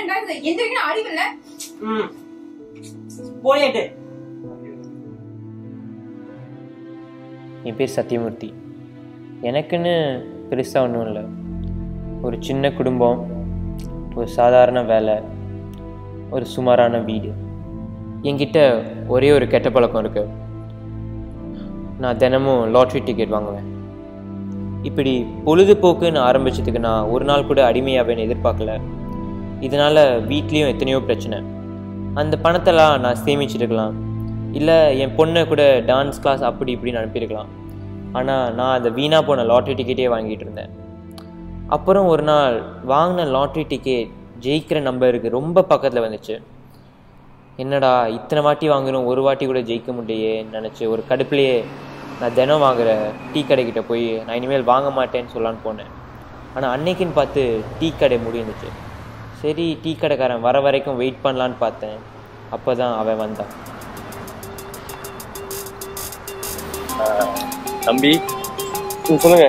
ஏன்டா இது எந்திரிக்கணும் அறிவில்ல? போயேட்டு. என் பேர் சத்தியமூர்த்தி. எனக்குன்னு பெருசாக ஒன்றும் இல்லை. ஒரு சின்ன குடும்பம், ஒரு சாதாரண வேலை, ஒரு சுமாரான வீடு. என்கிட்ட ஒரே ஒரு கெட்ட பழக்கம் இருக்குது. நான் தினமும் லாட்ரி டிக்கெட் வாங்குவேன். இப்படி பொழுதுபோக்குன்னு ஆரம்பித்ததுக்கு நான் ஒரு நாள் கூட அடிமையாவேன்னு எதிர்பார்க்கல. இதனால் வீட்லேயும் எத்தனையோ பிரச்சனை. அந்த பணத்தெல்லாம் நான் சேமிச்சிருக்கலாம், இல்லை என் பொண்ணை கூட டான்ஸ் கிளாஸ் அப்படி இப்படின்னு அனுப்பியிருக்கலாம். ஆனால் நான் அந்த வீணாக போன லாட்ரி டிக்கெட்டே வாங்கிட்டு இருந்தேன். அப்புறம் ஒரு நாள் வாங்கின லாட்ரி டிக்கெட் ஜெயிக்கிற நம்பருக்கு ரொம்ப பக்கத்தில் வந்துச்சு. என்னடா இத்தனை வாட்டி வாங்கணும், ஒரு வாட்டி கூட ஜெயிக்க முடியேன்னு நினச்சி ஒரு கடுப்புலையே நான் தினம் வாங்குகிற டீ கடைக்கிட்ட போய் நான் இனிமேல் வாங்க மாட்டேன்னு சொல்லலான்னு போனேன். ஆனால் அன்னைக்குன்னு பார்த்து டீ கடை முடிஞ்சிச்சு. சரி டீ கடைக்காரன் வர வரைக்கும் வெயிட் பண்ணலான்னு பார்த்தேன். அப்போ தான் அவன் வந்தான். தம்பி சொல்லுங்க.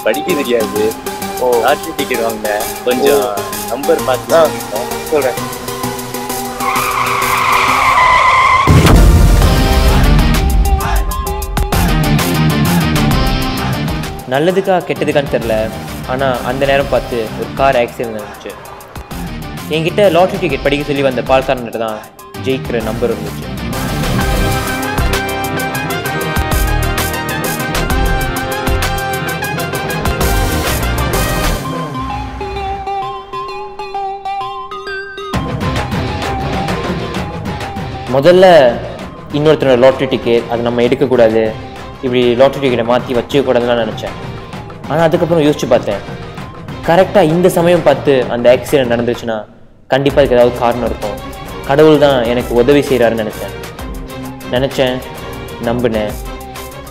படிக்க தெரியாது, லாட்ரி டிக்கெட் வாங்க, கொஞ்சம் நம்பர் பார்த்து சொல்கிறேன். நல்லதுக்கா கெட்டதுக்கான்னு தெரில, ஆனால் அந்த நேரம் பார்த்து ஒரு கார் ஆக்சிடென்ட் இருந்துச்சு. என்கிட்ட லாட்ரி டிக்கெட் படிக்க சொல்லி வந்த பால்காரன்கிட்ட தான் ஜெயிக்கிற நம்பர் இருந்துச்சு. முதல்ல இன்னொருத்தரோட லாட்ரி டிக்கெட் அது நம்ம எடுக்கக்கூடாது, இப்படி லாட்ரி டிக்கெட்டை மாற்றி வச்சுக்கூடாதுன்னு நினச்சேன். ஆனால் அதுக்கப்புறம் யோசிச்சு பார்த்தேன், கரெக்டாக இந்த சமயம் பார்த்து அந்த ஆக்சிடென்ட் நடந்துச்சுன்னா கண்டிப்பாக அதுக்கு ஏதாவது காரணம் இருக்கும். கடவுள் தான் எனக்கு உதவி செய்கிறாருன்னு நினச்சேன், நம்பினேன்.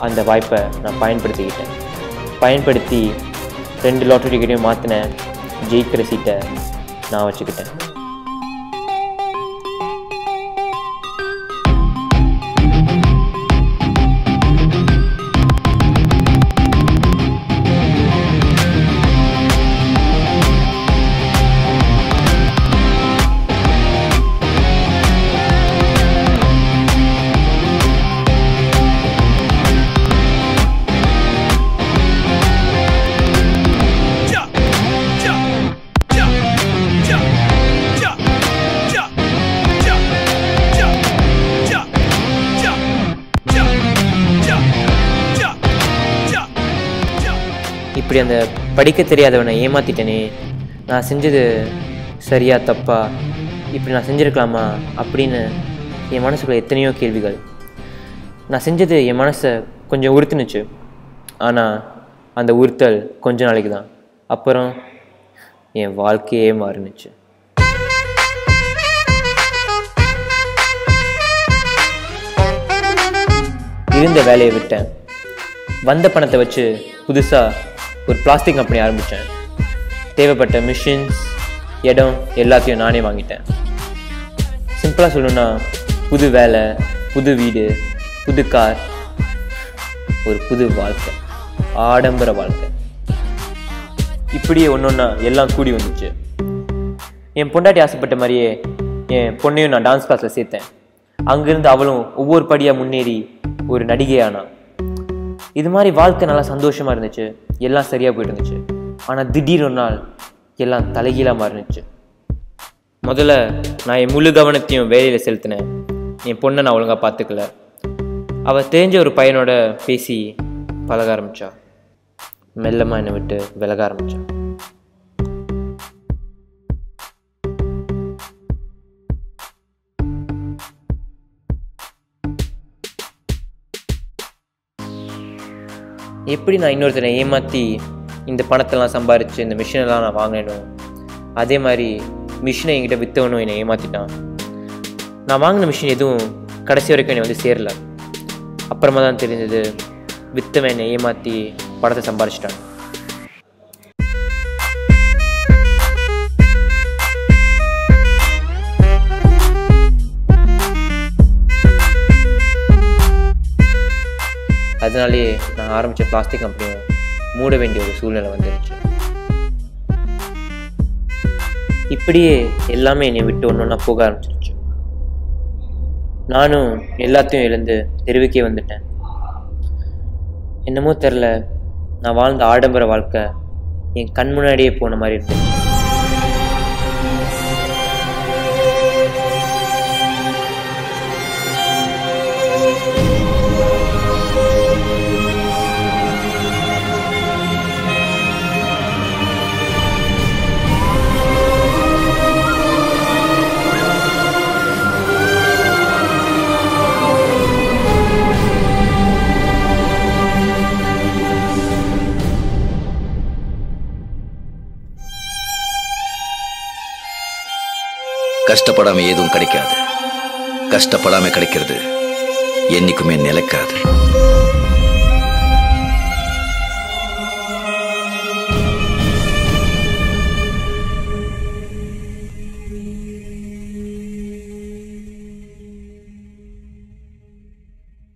அந்த வாய்ப்பை நான் பயன்படுத்தி 2 லாட்ரி டிக்கெட்டையும் மாற்றினேன். ஜெயிக்கிற சீட்டை நான் வச்சுக்கிட்டேன். இப்படி அந்த படிக்க தெரியாதவனை ஏமாத்திட்டேனே, நான் செஞ்சது சரியா தப்பா, இப்படி நான் செஞ்சுருக்கலாமா அப்படின்னு என் மனசுக்குள்ள எத்தனையோ கேள்விகள். நான் செஞ்சது என் மனசை கொஞ்சம் உறுத்துனுச்சு. ஆனால் அந்த உறுத்தல் கொஞ்ச நாளைக்கு தான். அப்புறம் என் வாழ்க்கையே மாறினுச்சு. இருந்த வேலையை விட்டேன். வந்த பணத்தை வச்சு புதுசாக ஒரு பிளாஸ்டிக் கம்பெனி ஆரம்பித்தேன். தேவைப்பட்ட மிஷின்ஸ், இடம் எல்லாத்தையும் நானே வாங்கிட்டேன். சிம்பிளாக சொல்லணுன்னா புது வேலை, புது வீடு, புது கார், ஒரு புது வாழ்க்கை, ஆடம்பர வாழ்க்கை. இப்படியே ஒன்றொன்னா எல்லாம் கூடி வந்துச்சு. என் பொண்டாட்டி ஆசைப்பட்ட மாதிரியே என் பொண்ணையும் நான் டான்ஸ் கிளாஸில் சேர்த்தேன். அங்கேருந்து அவளும் ஒவ்வொரு படியாக முன்னேறி ஒரு நடிகையானா. இது மாதிரி வாழ்க்கை நல்லா சந்தோஷமாக இருந்துச்சு, எல்லாம் சரியாக போயிட்டு இருந்துச்சு. ஆனால் திடீர்னு ஒரு நாள் எல்லாம் தலைகீழாக மாறினுச்சு. முதல்ல நான் என் முழு கவனத்தையும் வேலையில் செலுத்தினேன். என் பொண்ணை நான் ஒழுங்காக பார்த்துக்கல. அவள் தெரிஞ்ச ஒரு பையனோட பேசி பழக ஆரம்பித்தா. மெல்லமாக என்னை விட்டு விலக ஆரம்பித்தா. எப்படி நான் இன்னொருத்தனை ஏமாற்றி இந்த பணத்தெல்லாம் சம்பாரித்து இந்த மிஷினெல்லாம் நான் வாங்கினேனும், அதே மாதிரி மிஷினை என்கிட்ட விற்றவனும் என்னை ஏமாற்றிட்டான். நான் வாங்கின மிஷின் எதுவும் கடைசி வரைக்கும் என்னை வந்து சேரலை. அப்புறமா தான் தெரிஞ்சது விற்றவன் என்னை ஏமாற்றி பணத்தை சம்பாரிச்சிட்டான். அதனாலே நான் ஆரம்பித்த பிளாஸ்டிக் கம்பெனியும் மூட வேண்டிய ஒரு சூழ்நிலை வந்துருச்சு. இப்படியே எல்லாமே என்னை விட்டு ஒன்று போக ஆரம்பிச்சிருச்சு. நானும் எல்லாத்தையும் இழந்து தெருவுக்கே வந்துட்டேன். என்னமோ தெரில, நான் வாழ்ந்த ஆடம்பர வாழ்க்கை என் கண் முன்னாடியே போன மாதிரி இருந்துச்சு. கஷ்டப்படாம எதுவும் கிடைக்காது. கஷ்டப்படாம கிடைக்கிறது என்னைக்குமே நிலைக்காது.